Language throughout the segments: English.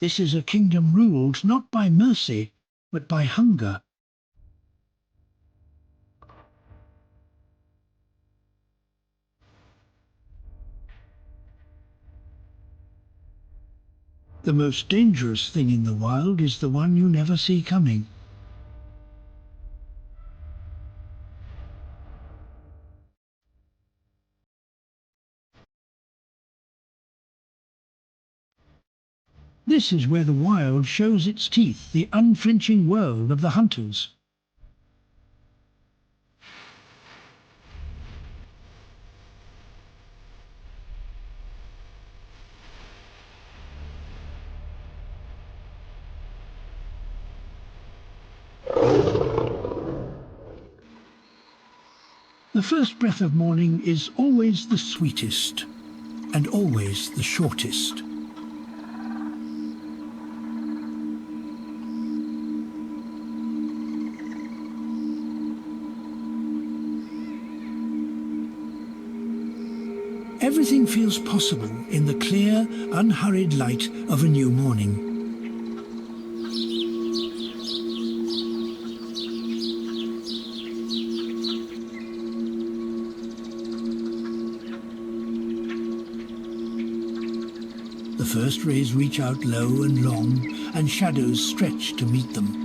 This is a kingdom ruled not by mercy, but by hunger. The most dangerous thing in the wild is the one you never see coming. This is where the wild shows its teeth, the unflinching world of the hunters. The first breath of morning is always the sweetest and always the shortest. Everything feels possible in the clear, unhurried light of a new morning. The first rays reach out low and long, and shadows stretch to meet them.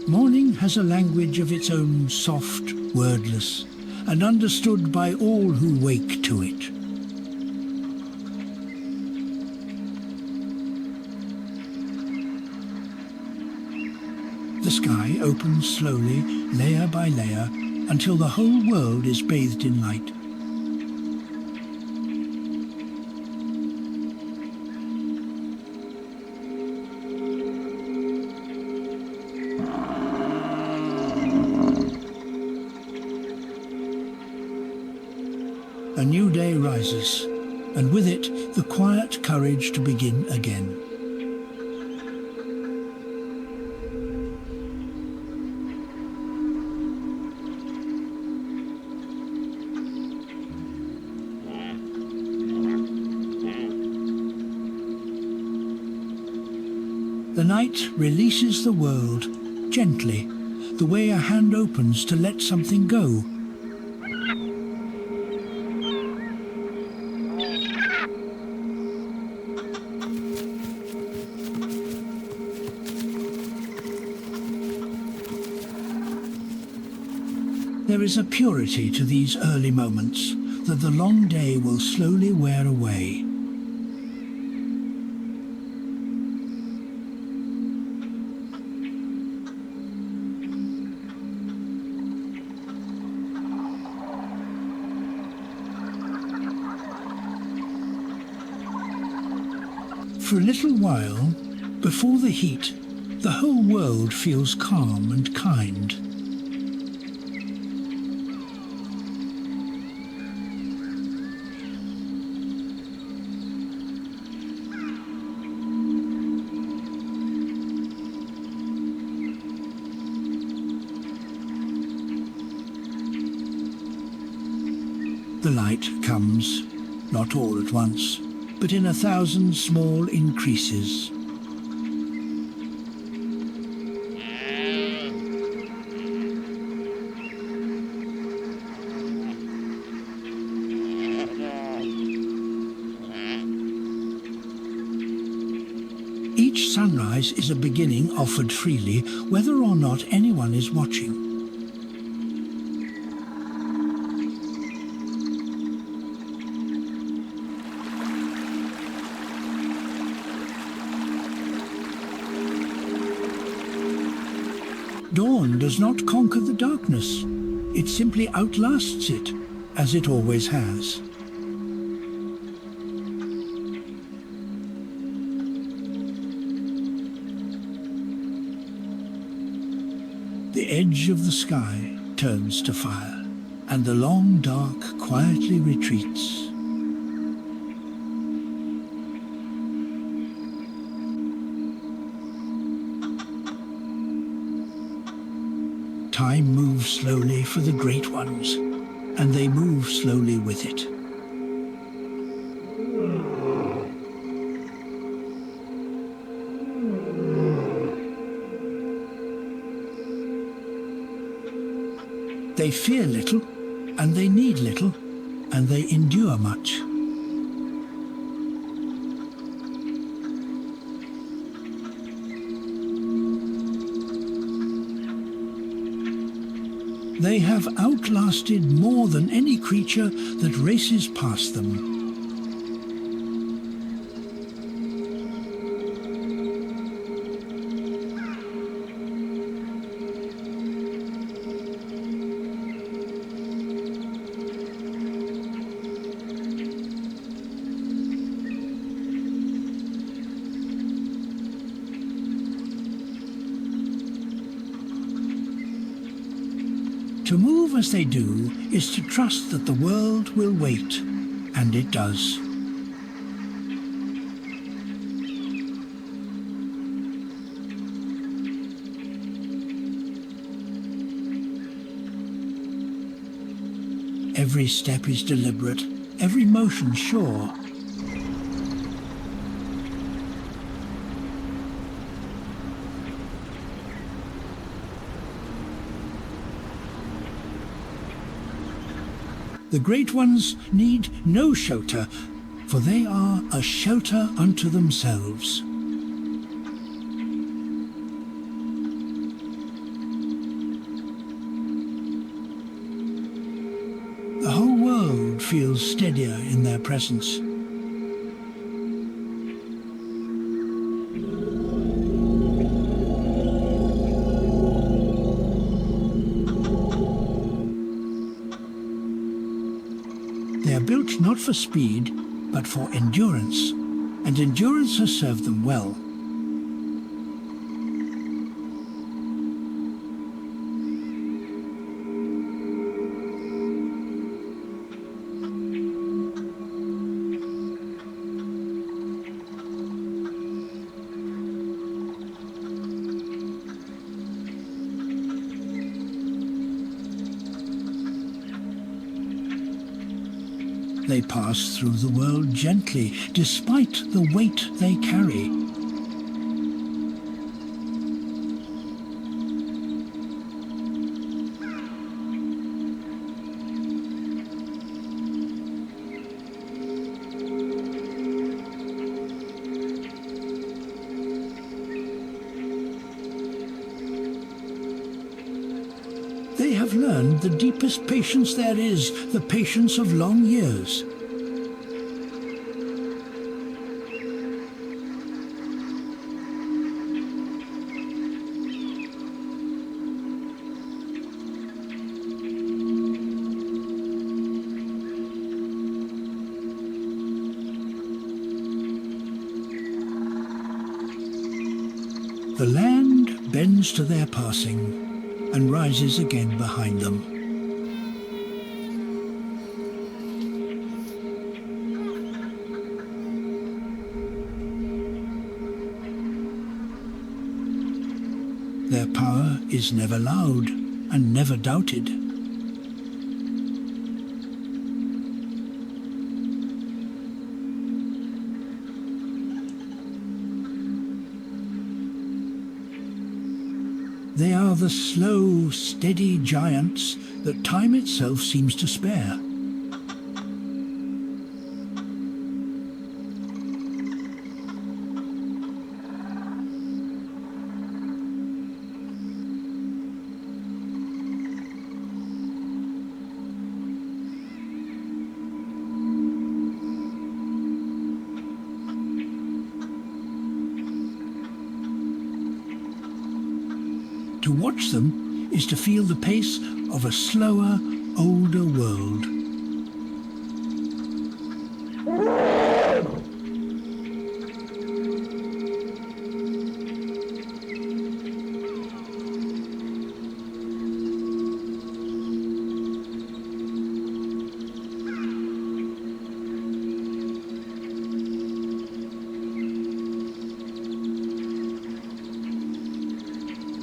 Morning has a language of its own, soft, wordless, and understood by all who wake to it. The sky opens slowly, layer by layer, until the whole world is bathed in light. A new day rises, and with it the quiet courage to begin again. The night releases the world, gently, the way a hand opens to let something go. There is a purity to these early moments that the long day will slowly wear away. For a little while, before the heat, the whole world feels calm and kind. The light comes, not all at once, but in 1,000 small increases. Each sunrise is a beginning offered freely, whether or not anyone is watching. Dawn does not conquer the darkness. It simply outlasts it, as it always has. The edge of the sky turns to fire, and the long dark quietly retreats. Time moves slowly for the great ones, and they move slowly with it. They fear little, and they need little, and they endure much. They have outlasted more than any creature that races past them. To move as they do is to trust that the world will wait, and it does. Every step is deliberate, every motion sure. The great ones need no shelter, for they are a shelter unto themselves. The whole world feels steadier in their presence. They are built not for speed, but for endurance, and endurance has served them well. They pass through the world gently, despite the weight they carry. They have learned the deepest patience there is, the patience of long years. The land bends to their passing and rises again behind them. Their power is never loud and never doubted. They are the slow, steady giants that time itself seems to spare. To watch them is to feel the pace of a slower, older world.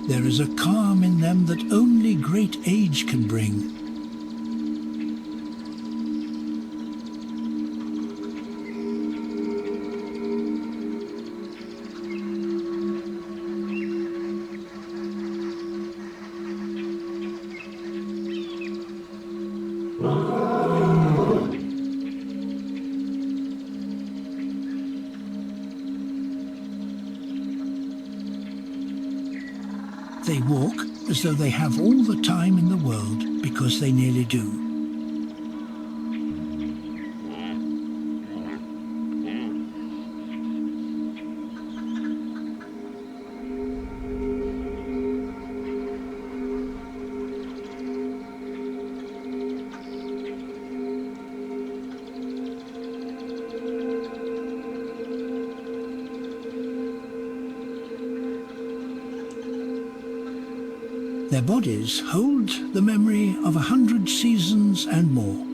There is a calm in them that only great age can bring. They walk as though they have all the time in the world, because they nearly do. Their bodies hold the memory of 100 seasons and more.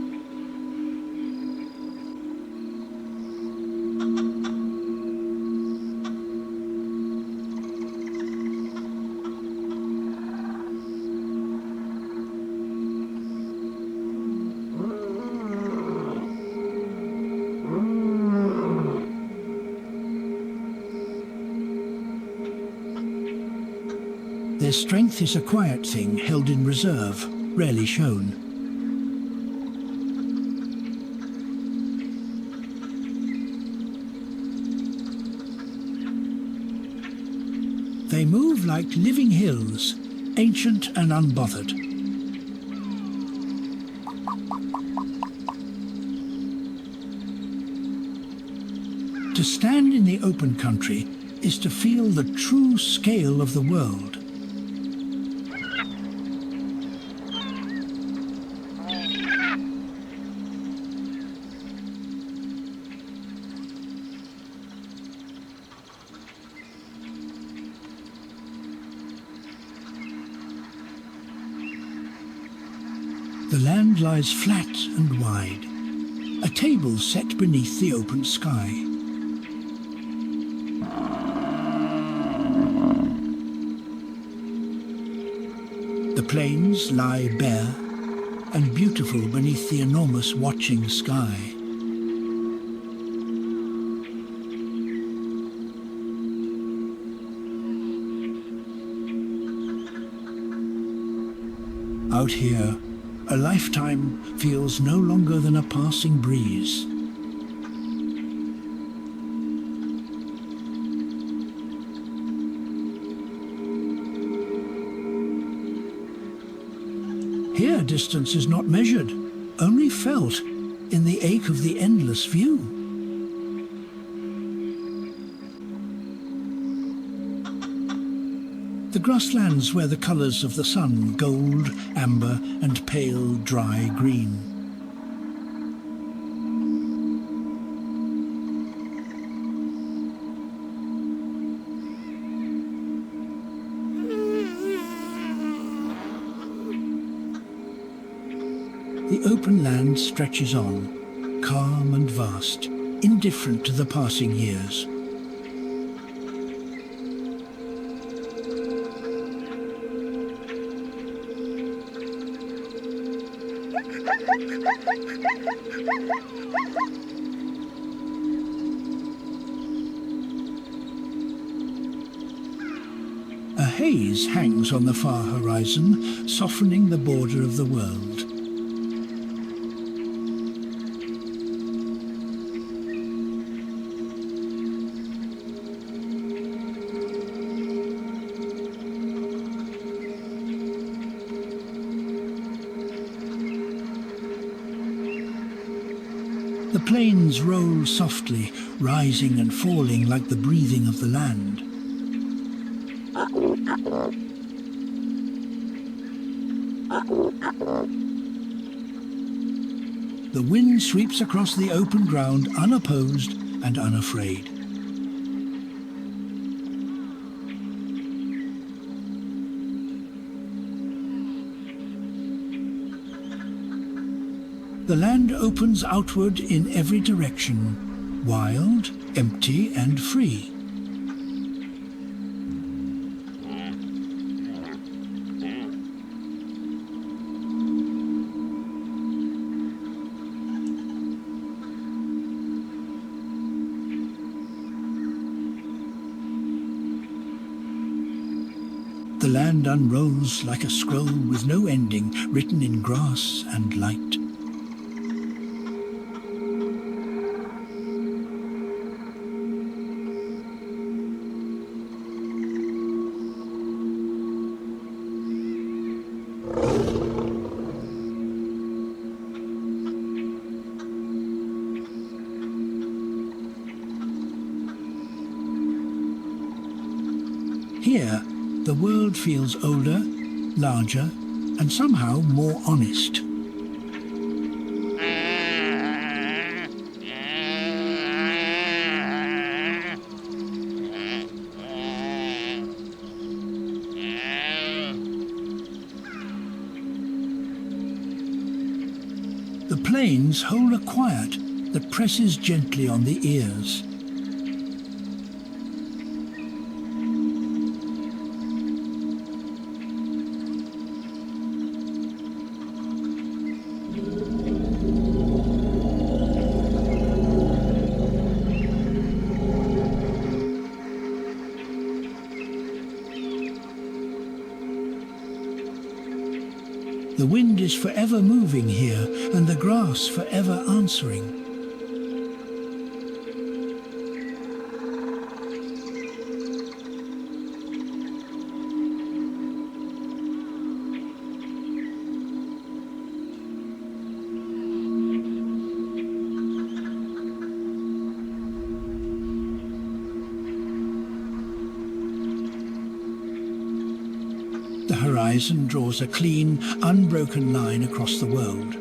Their strength is a quiet thing held in reserve, rarely shown. They move like living hills, ancient and unbothered. To stand in the open country is to feel the true scale of the world. The land lies flat and wide, a table set beneath the open sky. The plains lie bare and beautiful beneath the enormous watching sky. Out here, a lifetime feels no longer than a passing breeze. Here distance is not measured, only felt in the ache of the endless view. The grasslands wear the colours of the sun, gold, amber and pale, dry green. The open land stretches on, calm and vast, indifferent to the passing years. A haze hangs on the far horizon, softening the border of the world. The plains roll softly, rising and falling like the breathing of the land. The wind sweeps across the open ground unopposed and unafraid. The land opens outward in every direction, wild, empty and free. The land unrolls like a scroll with no ending, written in grass and light. Here, the world feels older, larger, and somehow more honest. The plains hold a quiet that presses gently on the ears. The wind is forever moving here, and the grass forever answering. The horizon draws a clean, unbroken line across the world.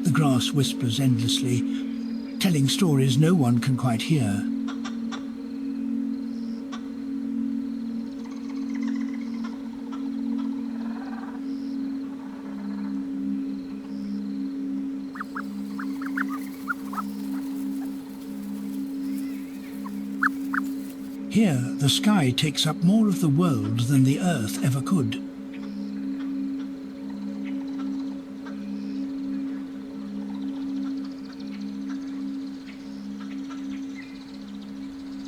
The grass whispers endlessly, telling stories no one can quite hear. Here, the sky takes up more of the world than the earth ever could.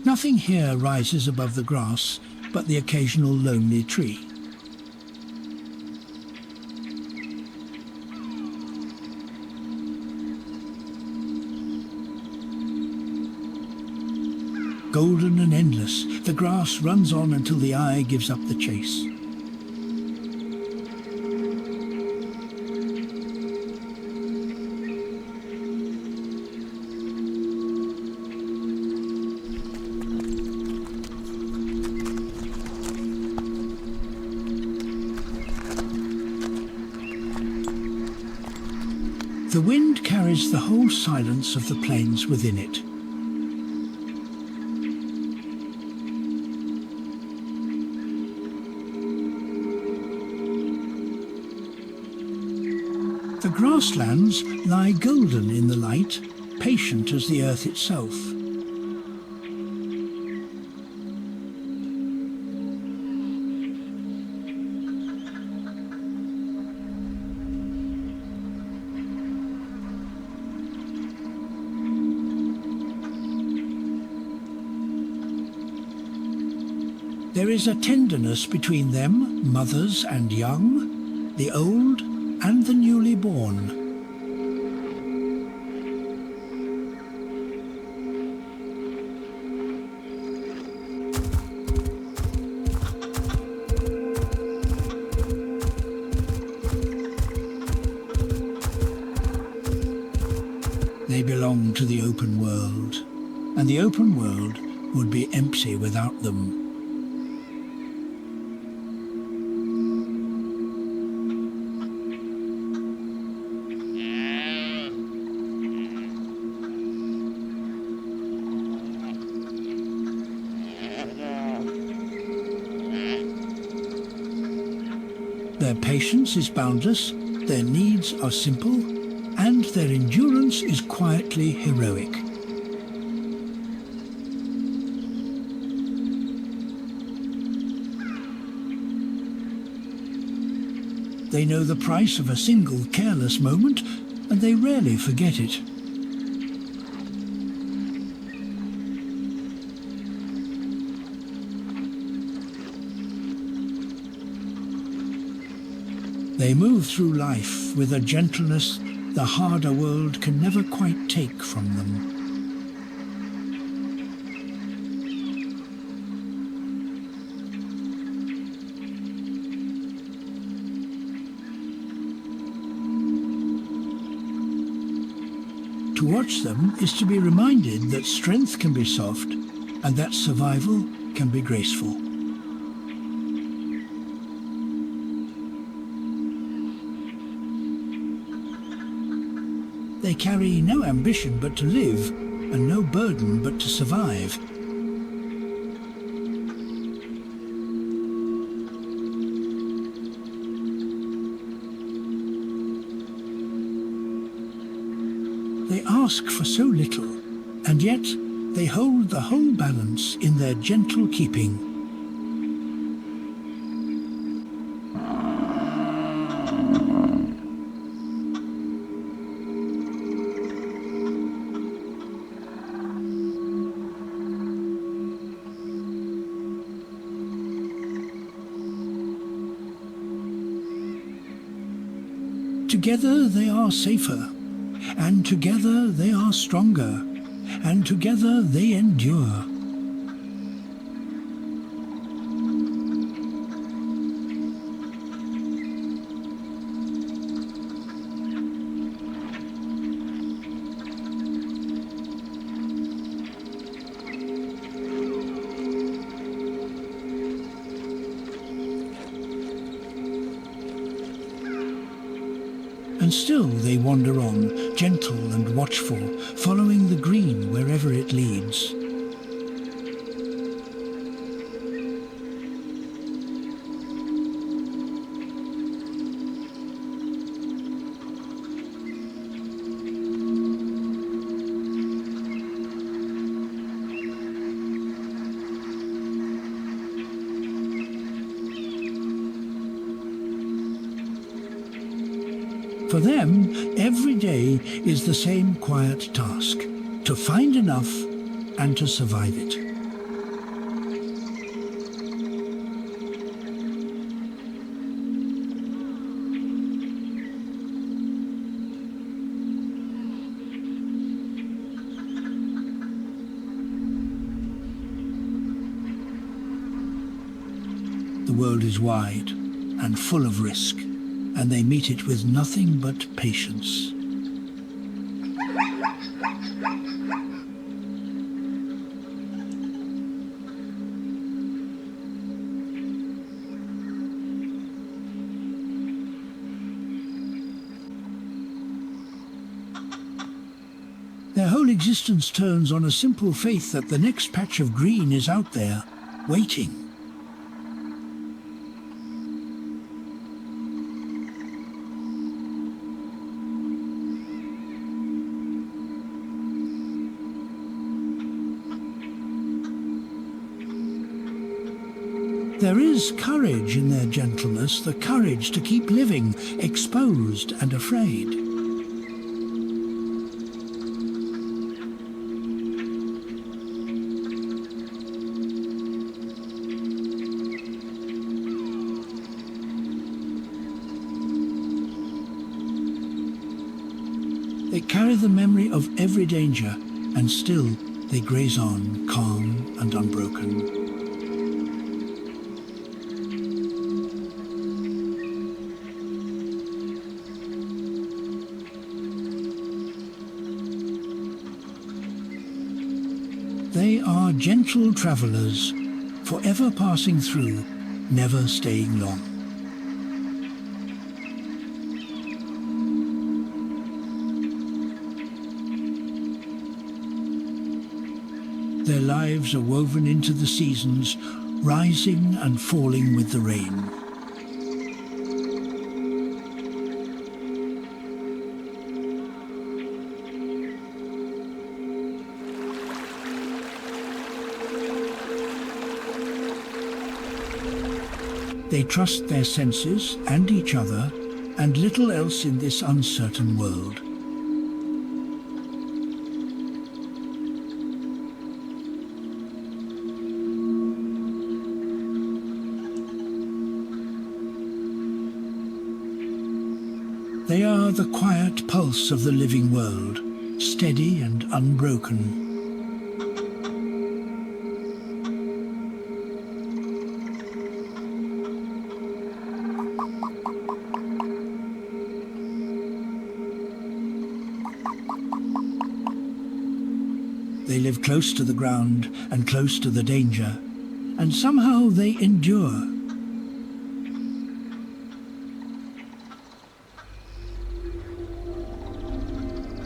Nothing here rises above the grass but the occasional lonely tree. Golden and endless, the grass runs on until the eye gives up the chase. The wind carries the whole silence of the plains within it. The grasslands lie golden in the light, patient as the earth itself. There is a tenderness between them, mothers and young, the old and the newly born. They belong to the open world, and the open world would be empty without them. Their patience is boundless, their needs are simple, and their endurance is quietly heroic. They know the price of a single careless moment, and they rarely forget it. They move through life with a gentleness the harder world can never quite take from them. To watch them is to be reminded that strength can be soft and that survival can be graceful. They carry no ambition but to live, and no burden but to survive. They ask for so little, and yet they hold the whole balance in their gentle keeping. Together they are safer, and together they are stronger, and together they endure. And still they wander on, gentle and watchful, following the green wherever it leads. For them, every day is the same quiet task, to find enough and to survive it. The world is wide and full of risk, and they meet it with nothing but patience. Their whole existence turns on a simple faith that the next patch of green is out there, waiting. There is courage in their gentleness, the courage to keep living, exposed and afraid. They carry the memory of every danger, and still they graze on, calm and unbroken. They are gentle travelers, forever passing through, never staying long. Their lives are woven into the seasons, rising and falling with the rain. They trust their senses and each other, and little else in this uncertain world. They are the quiet pulse of the living world, steady and unbroken. They live close to the ground and close to the danger, and somehow they endure.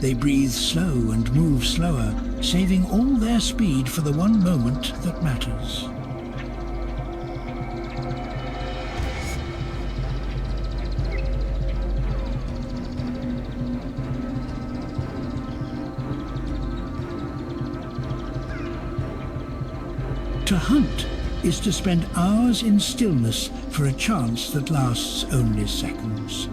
They breathe slow and move slower, saving all their speed for the one moment that matters. To hunt is to spend hours in stillness for a chance that lasts only seconds.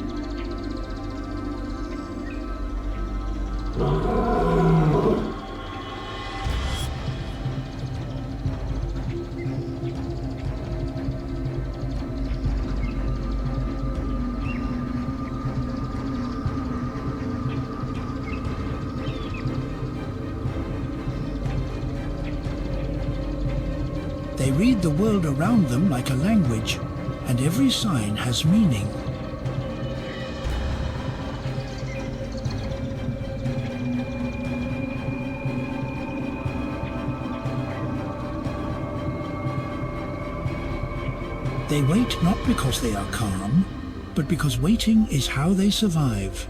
They read the world around them like a language, and every sign has meaning. They wait not because they are calm, but because waiting is how they survive.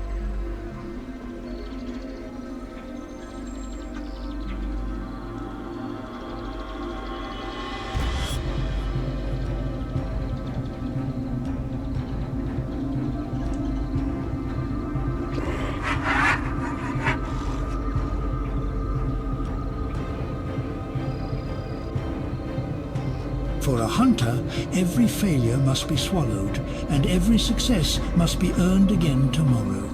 For a hunter, every failure must be swallowed, and every success must be earned again tomorrow.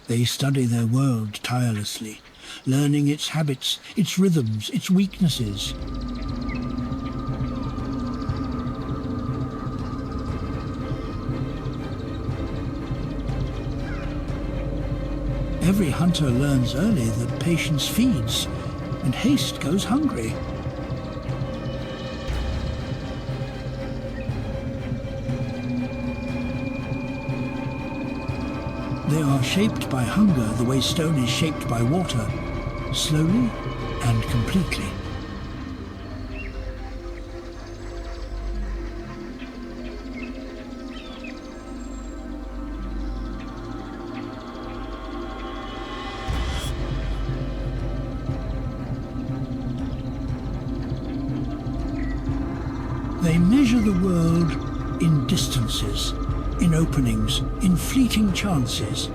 They study their world tirelessly, learning its habits, its rhythms, its weaknesses. Every hunter learns early that patience feeds and haste goes hungry. They are shaped by hunger the way stone is shaped by water, slowly and completely. They measure the world in distances, in openings, in fleeting chances.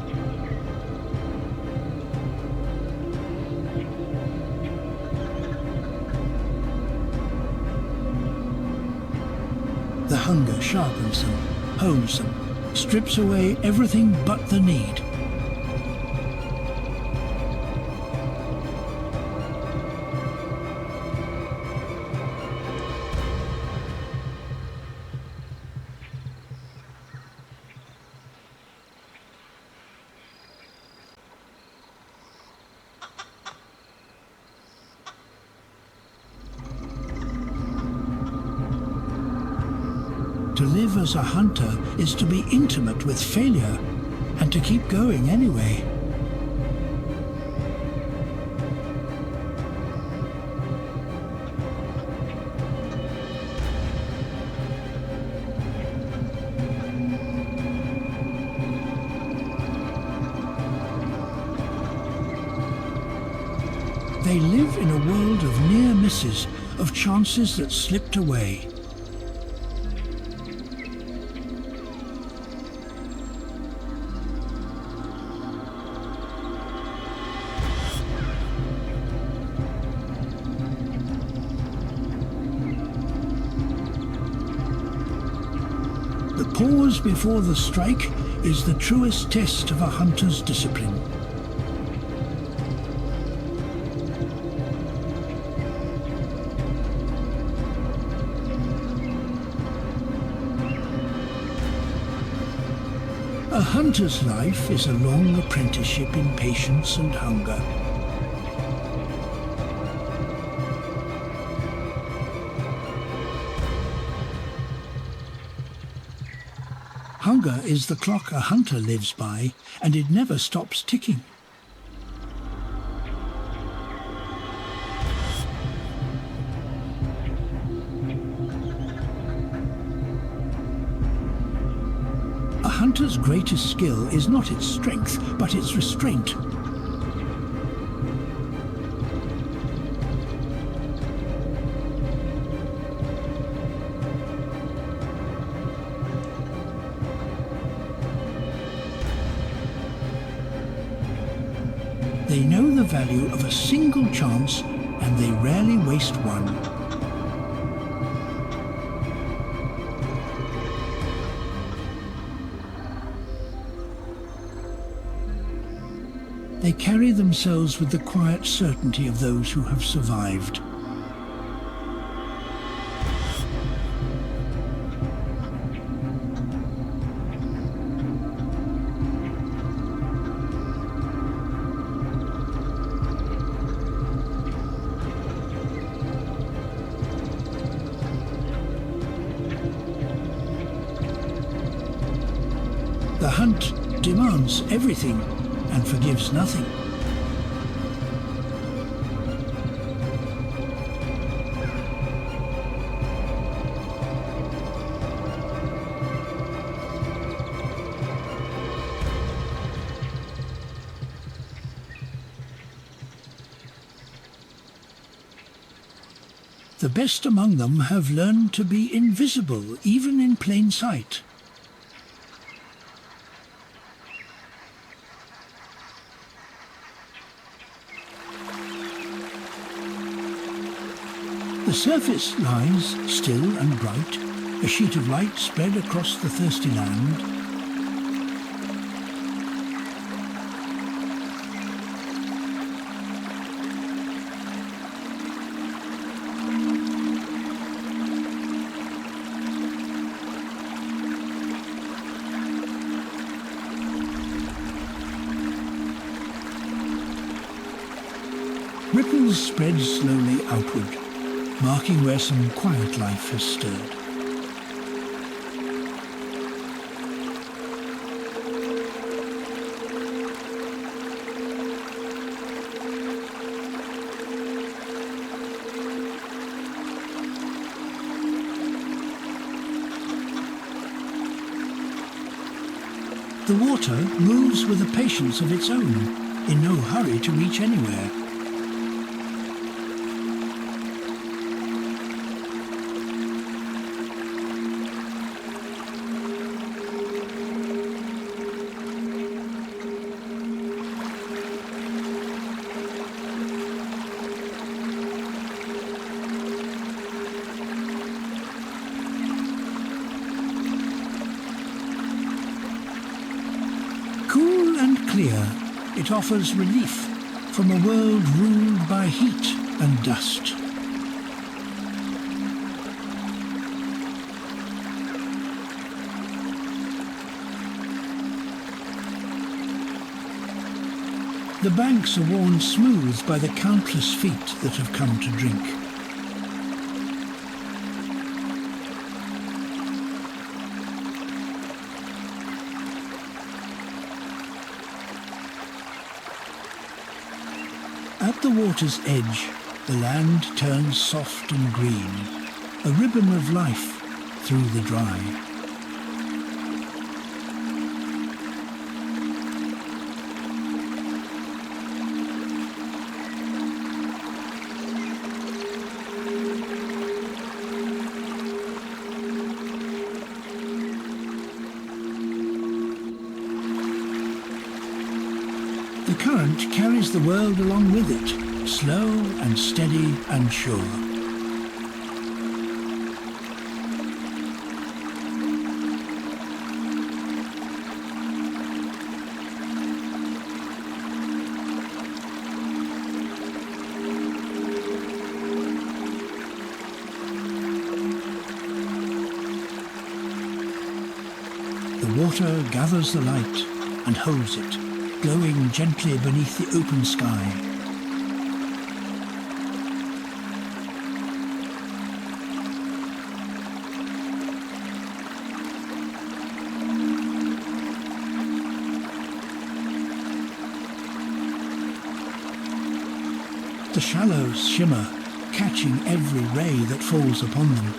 The hunger sharpens them, hones them, strips away everything but the need. To live as a hunter is to be intimate with failure and to keep going anyway. They live in a world of near misses, of chances that slipped away. Pause before the strike is the truest test of a hunter's discipline. A hunter's life is a long apprenticeship in patience and hunger. Hunger is the clock a hunter lives by, and it never stops ticking. A hunter's greatest skill is not its strength, but its restraint. They know the value of a single chance, and they rarely waste one. They carry themselves with the quiet certainty of those who have survived. The hunt demands everything and forgives nothing. The best among them have learned to be invisible, even in plain sight. The surface lies still and bright, a sheet of light spread across the thirsty land. Ripples spread slowly outward, marking where some quiet life has stirred. The water moves with a patience of its own, in no hurry to reach anywhere. Cool and clear, it offers relief from a world ruled by heat and dust. The banks are worn smooth by the countless feet that have come to drink. At the water's edge, the land turns soft and green, a ribbon of life through the dry. The current carries the world along with it, slow and steady and sure. The water gathers the light and holds it, glowing gently beneath the open sky. The shallows shimmer, catching every ray that falls upon them.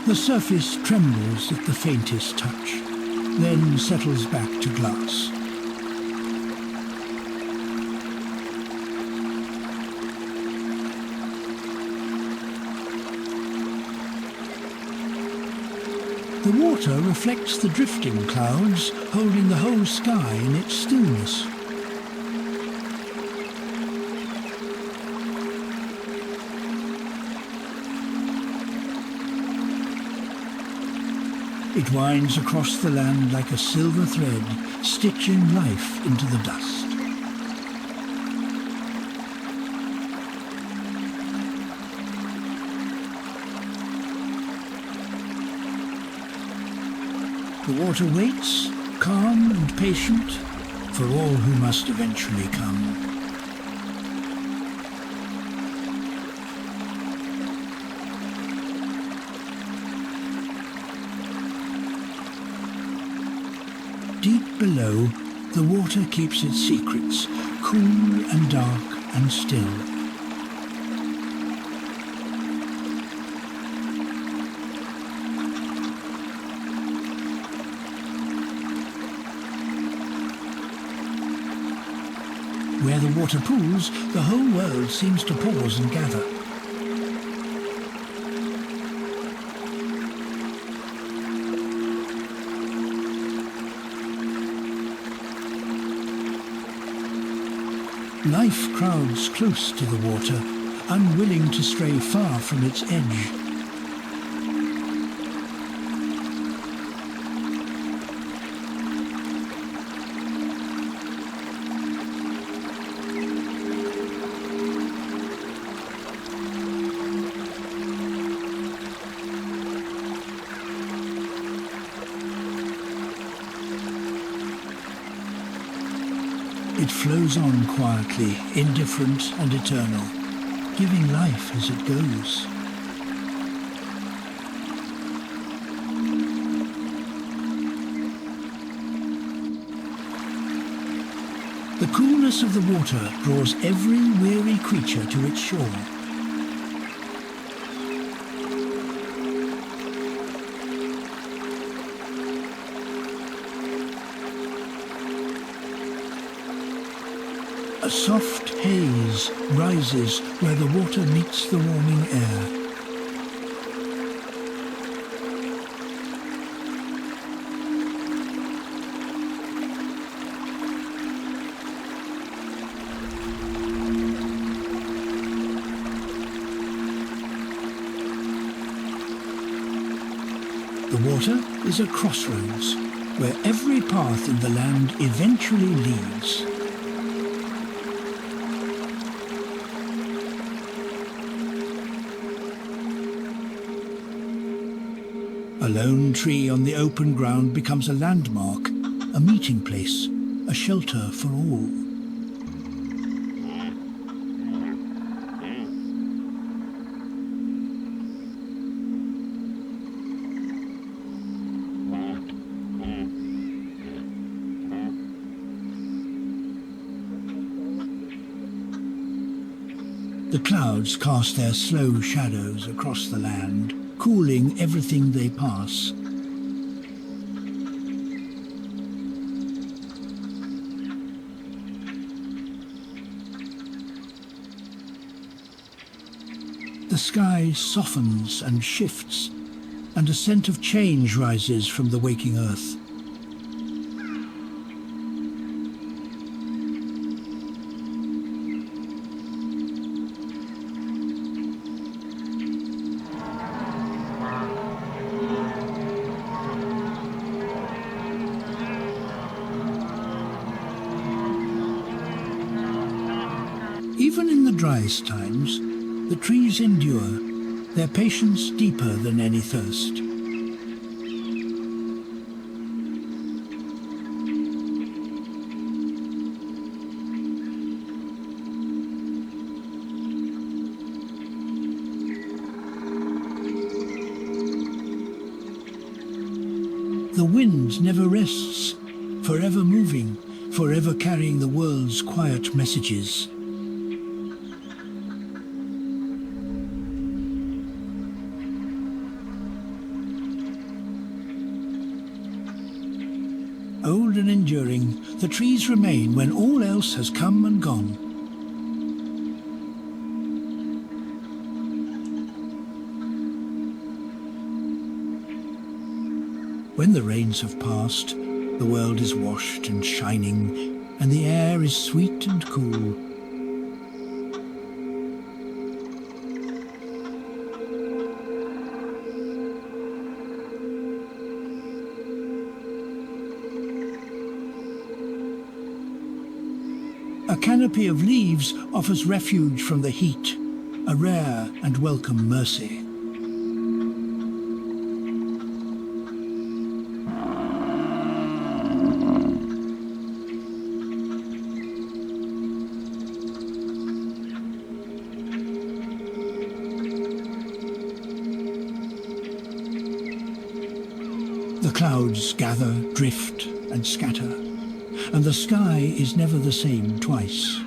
The surface trembles at the faintest touch, then settles back to glass. The water reflects the drifting clouds, holding the whole sky in its stillness. It winds across the land like a silver thread, stitching life into the dust. The water waits, calm and patient, for all who must eventually come. Deep below, the water keeps its secrets, cool and dark and still. Where the water pools, the whole world seems to pause and gather. Life crowds close to the water, unwilling to stray far from its edge. It flows on quietly, indifferent and eternal, giving life as it goes. The coolness of the water draws every weary creature to its shore. A soft haze rises where the water meets the warming air. The water is a crossroads where every path in the land eventually leads. A lone tree on the open ground becomes a landmark, a meeting place, a shelter for all. The clouds cast their slow shadows across the land, cooling everything they pass. The sky softens and shifts, and a scent of change rises from the waking earth. driest times, the trees endure, their patience deeper than any thirst. The wind never rests, forever moving, forever carrying the world's quiet messages. Old and enduring, the trees remain when all else has come and gone. When the rains have passed, the world is washed and shining, and the air is sweet and cool. A canopy of leaves offers refuge from the heat, a rare and welcome mercy. The clouds gather, drift, and scatter, and the sky is never the same twice.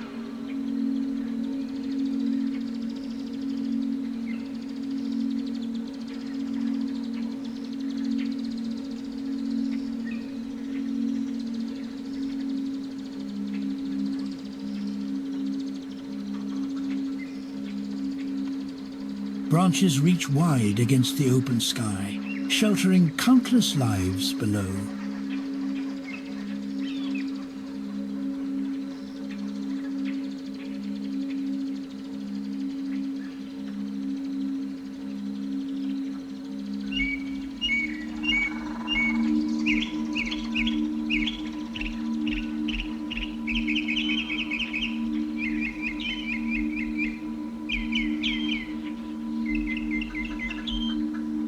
Branches reach wide against the open sky, sheltering countless lives below.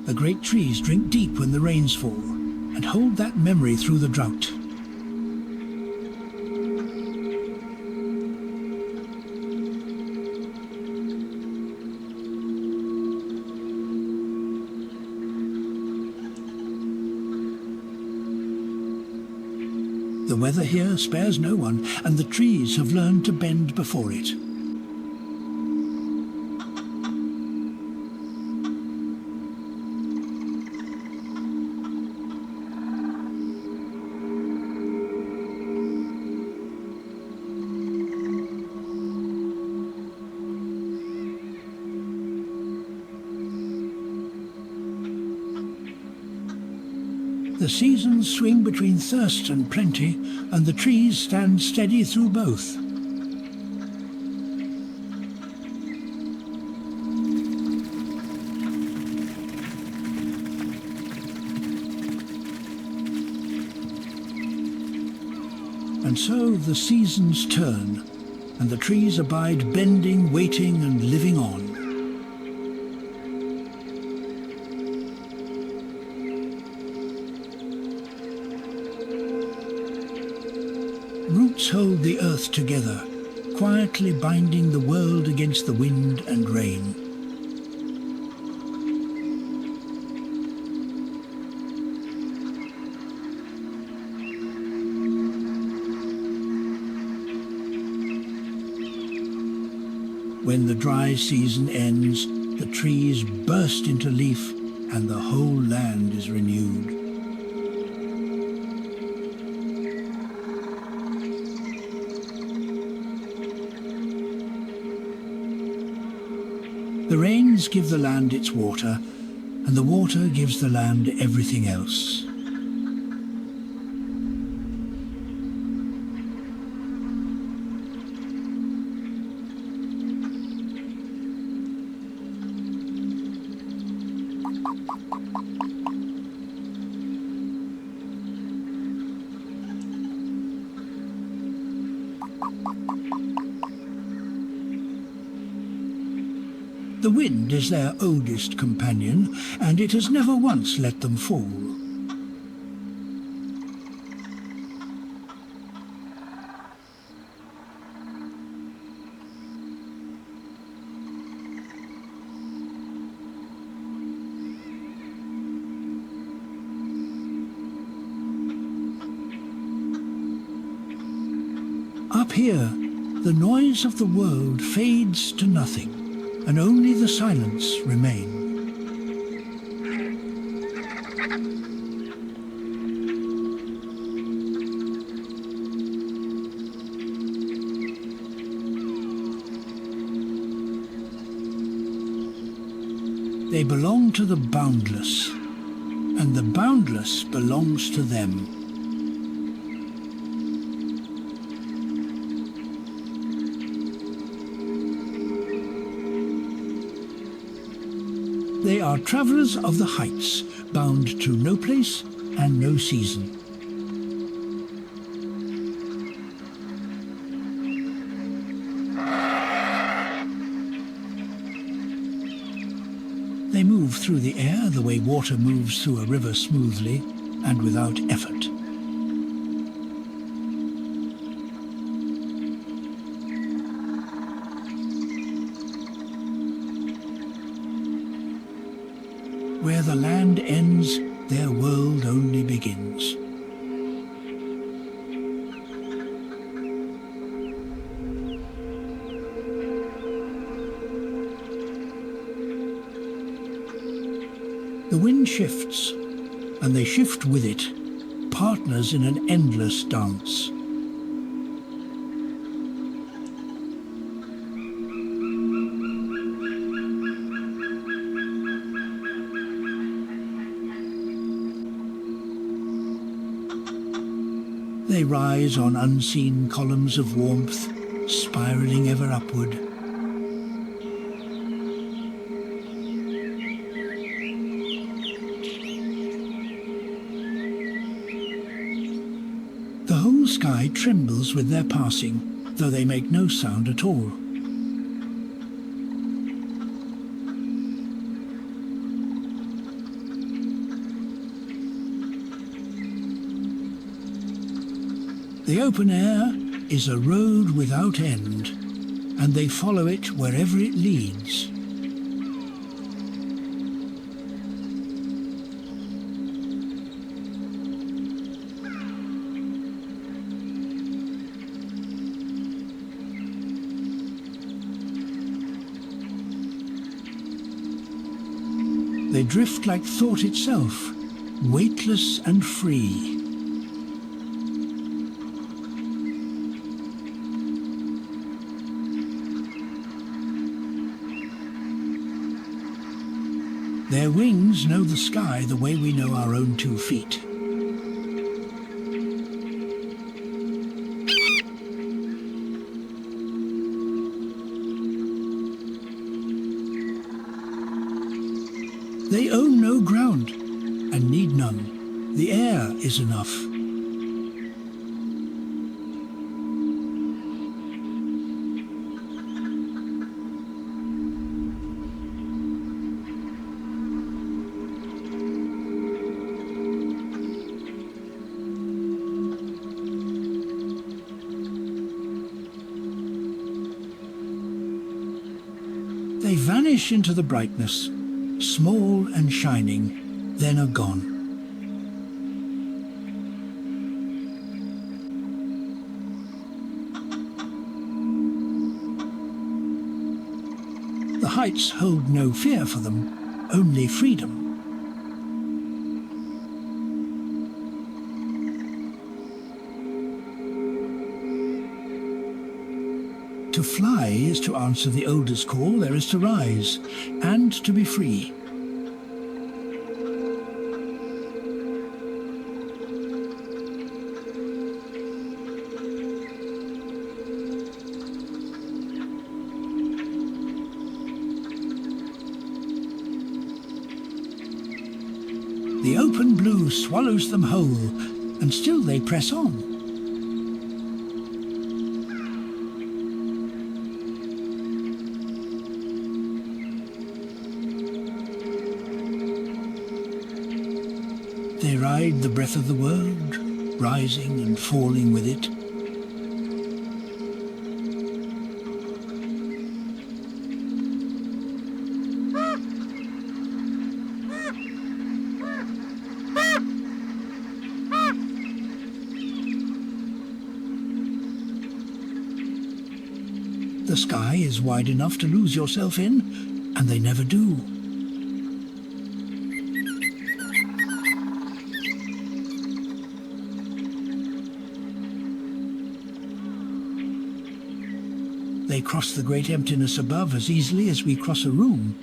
The great trees drink deep when the rains fall and hold that memory through the drought. The weather here spares no one, and the trees have learned to bend before it. The seasons swing between thirst and plenty, and the trees stand steady through both. And so the seasons turn, and the trees abide bending, waiting, and living on. Roots hold the earth together, quietly binding the world against the wind and rain. When the dry season ends, the trees burst into leaf and the whole land is renewed. The rains give the land its water, and the water gives the land everything else. The wind is their oldest companion, and it has never once let them fall. Up here, the noise of the world fades to nothing, and only the silence remains. They belong to the boundless, and the boundless belongs to them. They are travellers of the heights, bound to no place and no season. They move through the air the way water moves through a river smoothly and without effort. Where the land ends, their world only begins. The wind shifts, and they shift with it, partners in an endless dance. They rise on unseen columns of warmth, spiraling ever upward. The whole sky trembles with their passing, though they make no sound at all. The open air is a road without end, and they follow it wherever it leads. They drift like thought itself, weightless and free. Their wings know the sky the way we know our own 2 feet. They own no ground and need none. The air is enough. They vanish into the brightness, small and shining, then are gone. The heights hold no fear for them, only freedom. To fly is to answer the oldest call there is to rise, and to be free. The open blue swallows them whole, and still they press on. ride the breath of the world, rising and falling with it. The sky is wide enough to lose yourself in, and they never do. They cross the great emptiness above as easily as we cross a room.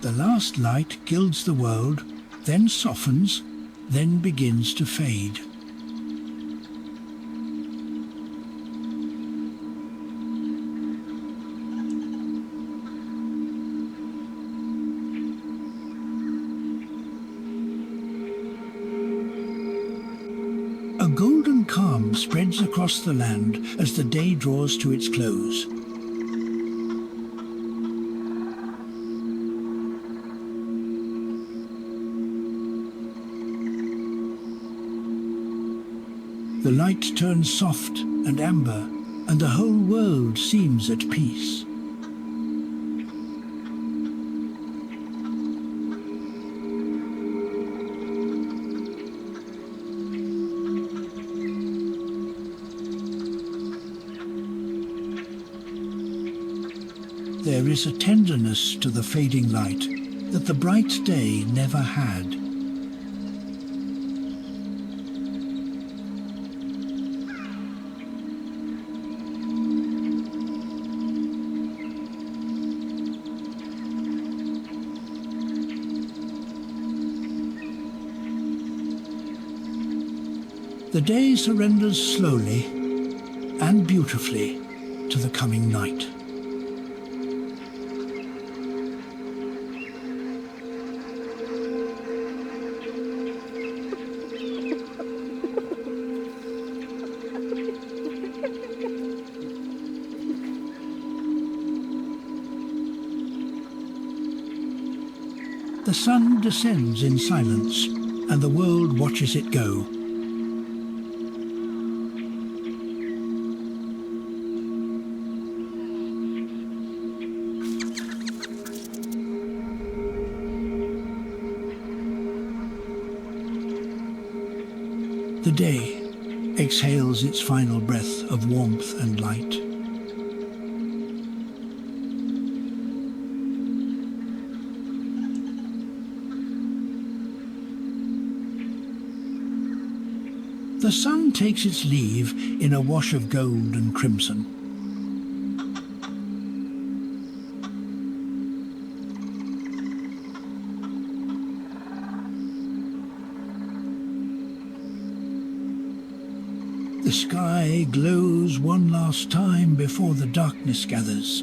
The last light gilds the world, then softens, then begins to fade. A golden calm spreads across the land as the day draws to its close. The light turns soft and amber, and the whole world seems at peace. There is a tenderness to the fading light that the bright day never had. The day surrenders slowly and beautifully to the coming night. The sun descends in silence, and the world watches it go. The day exhales its final breath of warmth and light. The sun takes its leave in a wash of gold and crimson. The sky glows one last time before the darkness gathers.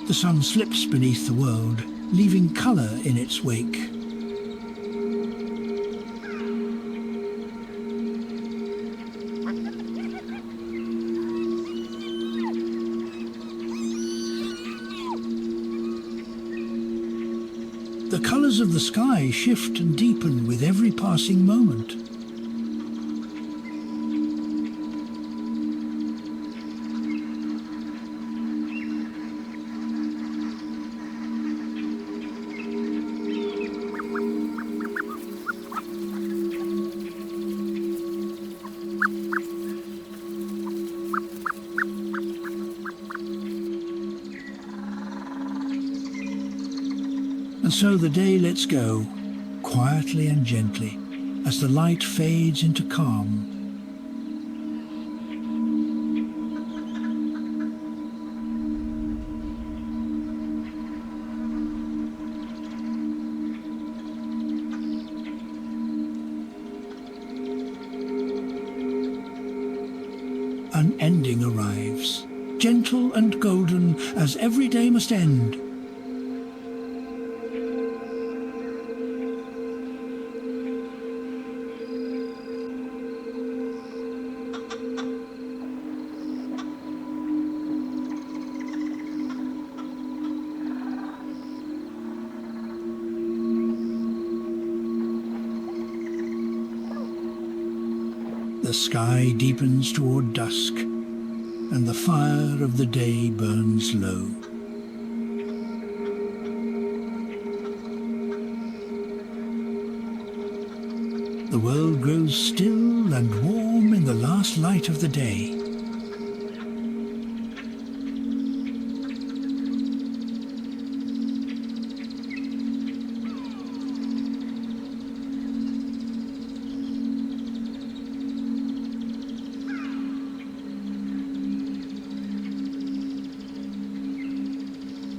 The sun slips beneath the world, leaving colour in its wake. The colours of the sky shift and deepen with every passing moment. And so the day lets go, quietly and gently, as the light fades into calm. unending arrives, gentle and golden as every day must end. The sky deepens toward dusk, and the fire of the day burns low. The world grows still and warm in the last light of the day.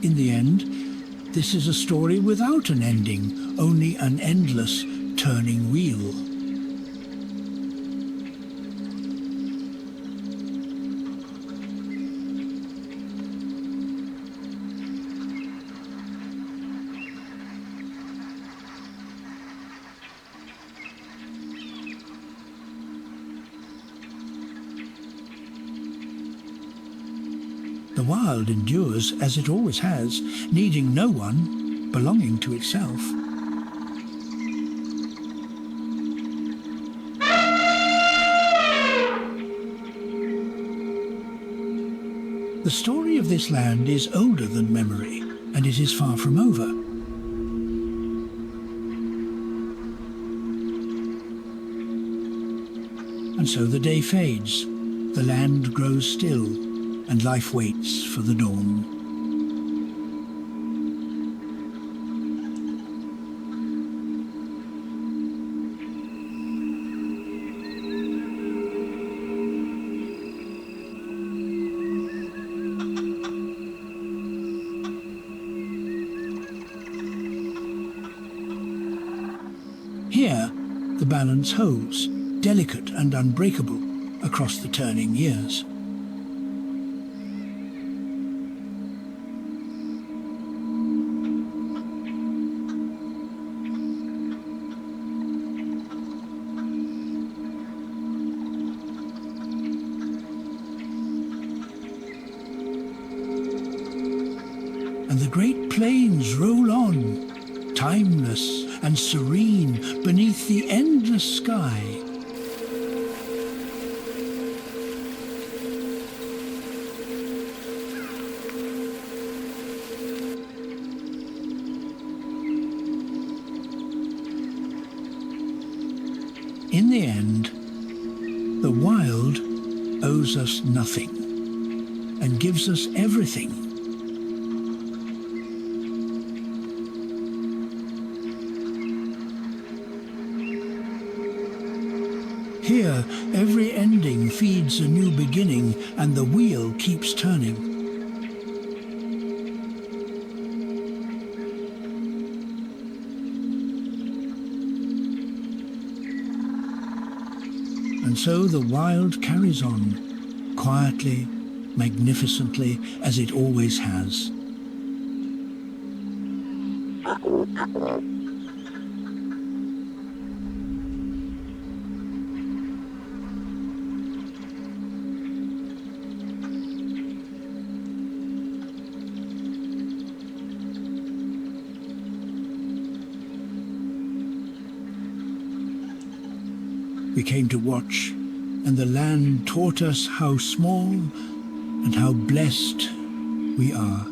In the end, this is a story without an ending, only an endless turning wheel. The wild endures as it always has, needing no one, belonging to itself. The story of this land is older than memory, and it is far from over. And so the day fades, the land grows still, and life waits for the dawn. Here, the balance holds, delicate and unbreakable, across the turning years. And the great plains roll on, timeless and serene beneath the endless sky. In the end, the wild owes us nothing and gives us everything. Here, every ending feeds a new beginning, and the wheel keeps turning. And so the wild carries on, quietly, magnificently, as it always has. We came to watch, and the land taught us how small and how blessed we are.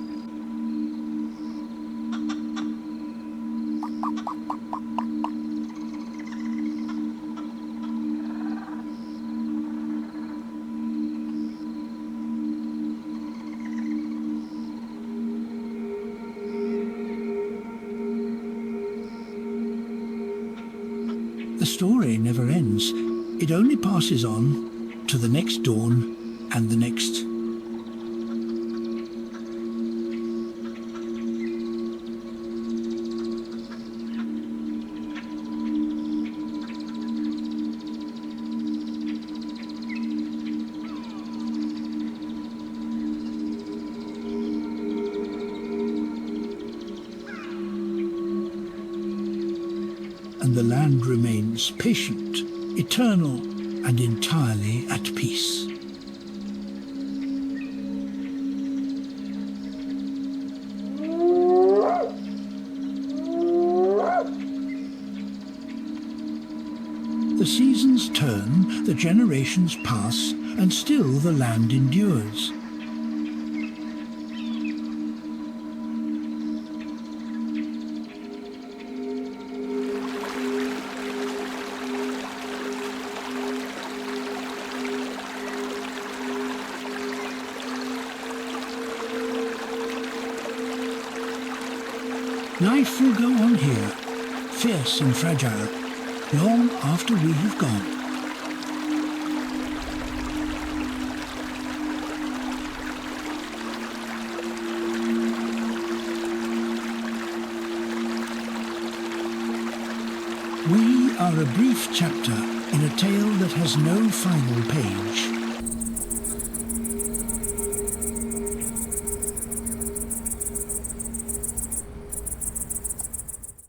The story never ends. It only passes on to the next dawn and the next. and the land remains patient, eternal, and entirely at peace. The seasons turn, the generations pass, and still the land endures. Life will go on here, fierce and fragile, long after we have gone. We are a brief chapter in a tale that has no final page.